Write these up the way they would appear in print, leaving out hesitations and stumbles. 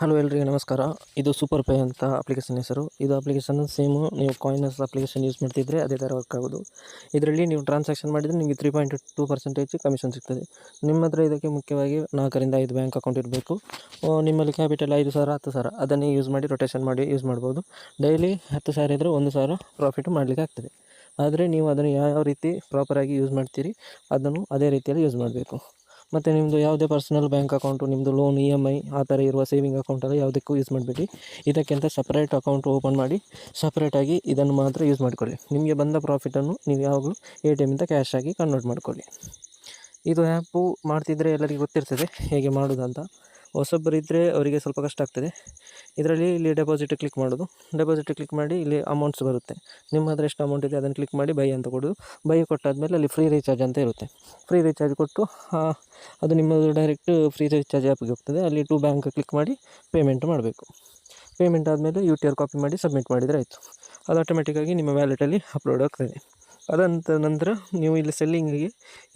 Hello ಎಲ್ರಿಗೂ ನಮಸ್ಕಾರ. ಇದು ಸೂಪರ್ ಪೇ ಅಂತ ಅಪ್ಲಿಕೇಶನ್ ಹೆಸರು. ಇದು ಅಪ್ಲಿಕೇಶನ್ ಸೇಮು ನೀವು ಕಾಯಿನಸ್ ಅಪ್ಲಿಕೇಶನ್ ಯೂಸ್ ಮಾಡ್ತಿದ್ರೆ ಅದೇ ಥರ ವರ್ಕ್ ಆಗೋದು. ಇದರಲ್ಲಿ ನೀವು ಟ್ರಾನ್ಸಾಕ್ಷನ್ ಮಾಡಿದರೆ ನಿಮಗೆ 3.2% ಕಮಿಷನ್ ಸಿಗ್ತದೆ. ನಿಮ್ಮ ಹತ್ರ ಇದಕ್ಕೆ ಮುಖ್ಯವಾಗಿ 4ರಿಂದ 5 ಬ್ಯಾಂಕ್ ಅಕೌಂಟ್ ಇರಬೇಕು. ನಿಮ್ಮಲ್ಲಿ ಕ್ಯಾಪಿಟಲ್ 5,000 10,000 ಅದನ್ನೇ ಯೂಸ್ ಮಾಡಿ ರೊಟೇಷನ್ ಮಾಡಿ ಯೂಸ್ ಮಾಡ್ಬೋದು. ಡೈಲಿ 10,000 ಇದ್ದರೆ 1,000 ಪ್ರಾಫಿಟ್ ಮಾಡಲಿಕ್ಕೆ ಆಗ್ತದೆ. ಆದರೆ ನೀವು ಅದನ್ನು ಯಾವ ರೀತಿ ಪ್ರಾಪರಾಗಿ ಯೂಸ್ ಮಾಡ್ತೀರಿ ಅದನ್ನು ಅದೇ ರೀತಿಯಲ್ಲಿ ಯೂಸ್ ಮಾಡಬೇಕು. ಮತ್ತು ನಿಮ್ಮದು ಯಾವುದೇ ಪರ್ಸನಲ್ ಬ್ಯಾಂಕ್ ಅಕೌಂಟು, ನಿಮ್ಮದು ಲೋನ್ EMI ಆ ಥರ ಇರುವ ಸೇವಿಂಗ್ ಅಕೌಂಟೆಲ್ಲ ಯಾವುದಕ್ಕೂ ಯೂಸ್ ಮಾಡಬೇಡಿ. ಇದಕ್ಕಿಂತ ಸಪ್ರೇಟ್ ಅಕೌಂಟ್ ಓಪನ್ ಮಾಡಿ ಸಪ್ರೇಟಾಗಿ ಇದನ್ನು ಮಾತ್ರ ಯೂಸ್ ಮಾಡಿಕೊಳ್ಳಿ. ನಿಮಗೆ ಬಂದ ಪ್ರಾಫಿಟನ್ನು ನೀವು ಯಾವಾಗಲೂ ATMಯಿಂದ ಕ್ಯಾಶ್ ಆಗಿ ಕನ್ವರ್ಟ್ ಮಾಡಿಕೊಳ್ಳಿ. ಇದು ಆ್ಯಪು ಮಾಡ್ತಿದ್ದರೆ ಎಲ್ಲರಿಗೂ ಗೊತ್ತಿರ್ತದೆ ಹೇಗೆ ಮಾಡೋದಂತ. ಹೊಸಬರಿದ್ದರೆ ಅವರಿಗೆ ಸ್ವಲ್ಪ ಕಷ್ಟ ಆಗ್ತದೆ. ಇಲ್ಲಿ ಡೆಪಾಸಿಟ್ ಕ್ಲಿಕ್ ಮಾಡೋದು. ಡೆಪಾಸಿಟ್ ಕ್ಲಿಕ್ ಮಾಡಿ ಇಲ್ಲಿ ಅಮೌಂಟ್ಸ್ ಬರುತ್ತೆ. ನಿಮ್ಮ ಹತ್ರ ಎಷ್ಟು ಅಮೌಂಟ್ ಇದೆ ಅದನ್ನು ಕ್ಲಿಕ್ ಮಾಡಿ ಬೈ ಅಂತ ಕೊಡೋದು. ಬೈ ಕೊಟ್ಟಾದಮೇಲೆ ಅಲ್ಲಿ ಫ್ರೀ ರೀಚಾರ್ಜ್ ಅಂತ ಇರುತ್ತೆ. ಫ್ರೀ ರೀಚಾರ್ಜ್ ಕೊಟ್ಟು ಅದು ನಿಮ್ಮದು ಡೈರೆಕ್ಟ್ ಫ್ರೀ ರೀಚಾರ್ಜ್ ಆ್ಯಪಿಗೆ ಹೋಗ್ತದೆ. ಅಲ್ಲಿ ಟು ಬ್ಯಾಂಕ್ ಕ್ಲಿಕ್ ಮಾಡಿ ಪೇಮೆಂಟ್ ಮಾಡಬೇಕು. ಪೇಮೆಂಟ್ ಆದಮೇಲೆ UTR ಕಾಪಿ ಮಾಡಿ ಸಬ್ಮಿಟ್ ಮಾಡಿದರೆ ಆಯಿತು. ಅದು ಆಟೋಮೆಟಿಕ್ಕಾಗಿ ನಿಮ್ಮ ವ್ಯಾಲೆಟಲ್ಲಿ ಅಪ್ಲೋಡ್ ಆಗ್ತದೆ. ಅದಂತ ನಂತರ ನೀವು ಇಲ್ಲಿ ಸೆಲ್ಲಿಂಗಿಗೆ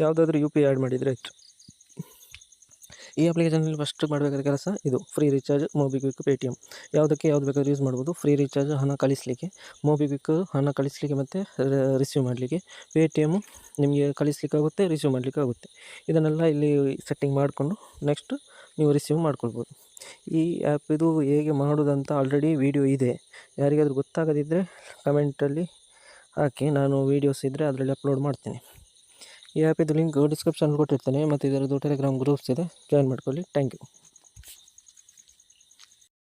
ಯಾವುದಾದ್ರೂ UPI ಆ್ಯಡ್ ಮಾಡಿದರೆ ಆಯಿತು. ಈ ಅಪ್ಲಿಕೇಶನಲ್ಲಿ ಫಸ್ಟ್ ಮಾಡಬೇಕಾದ ಕೆಲಸ ಇದು ಫ್ರೀ ರೀಚಾರ್ಜ್, ಮೊಬಿಕ್ವಿಕ್, ಪೇಟಿಎಮ್ ಯಾವುದಕ್ಕೆ ಯಾವ್ದು ಬೇಕಾದ್ರೂ ಯೂಸ್ ಮಾಡ್ಬೋದು. ಫ್ರೀ ರೀಚಾರ್ಜ್ ಹಣ ಕಳಿಸಲಿಕ್ಕೆ, ಮೊಬಿಕ್ವಿಕ್ ಹಣ ಕಳಿಸಲಿಕ್ಕೆ ಮತ್ತು ರಿಸೀವ್ ಮಾಡಲಿಕ್ಕೆ, ಪೇಟಿಎಮ್ಮು ನಿಮಗೆ ಕಳಿಸ್ಲಿಕ್ಕಾಗುತ್ತೆ ರಿಸೀವ್ ಮಾಡಲಿಕ್ಕಾಗುತ್ತೆ. ಇದನ್ನೆಲ್ಲ ಇಲ್ಲಿ ಸೆಟ್ಟಿಂಗ್ ಮಾಡಿಕೊಂಡು ನೆಕ್ಸ್ಟ್ ನೀವು ರಿಸೀವ್ ಮಾಡ್ಕೊಳ್ಬೋದು. ಈ ಆ್ಯಪ್ ಇದು ಹೇಗೆ ಮಾಡೋದಂತ ಆಲ್ರೆಡಿ ವೀಡಿಯೋ ಇದೆ. ಯಾರಿಗಾದರೂ ಗೊತ್ತಾಗದಿದ್ದರೆ ಕಮೆಂಟಲ್ಲಿ ಹಾಕಿ, ನಾನು ವೀಡಿಯೋಸ್ ಇದ್ದರೆ ಅದರಲ್ಲಿ ಅಪ್ಲೋಡ್ ಮಾಡ್ತೀನಿ. ಈ ಆ್ಯಪಿದು ಲಿಂಕ್ ಡಿಸ್ಕ್ರಿಪ್ಷನಲ್ಲಿ ಕೊಟ್ಟಿರ್ತೇನೆ ಮತ್ತು ಇದರದ್ದು ಟೆಲಿಗ್ರಾಮ್ ಗ್ರೂಪ್ಸ್ ಇದೆ, ಜಾಯಿನ್ ಮಾಡ್ಕೊಳ್ಳಿ. Thank you.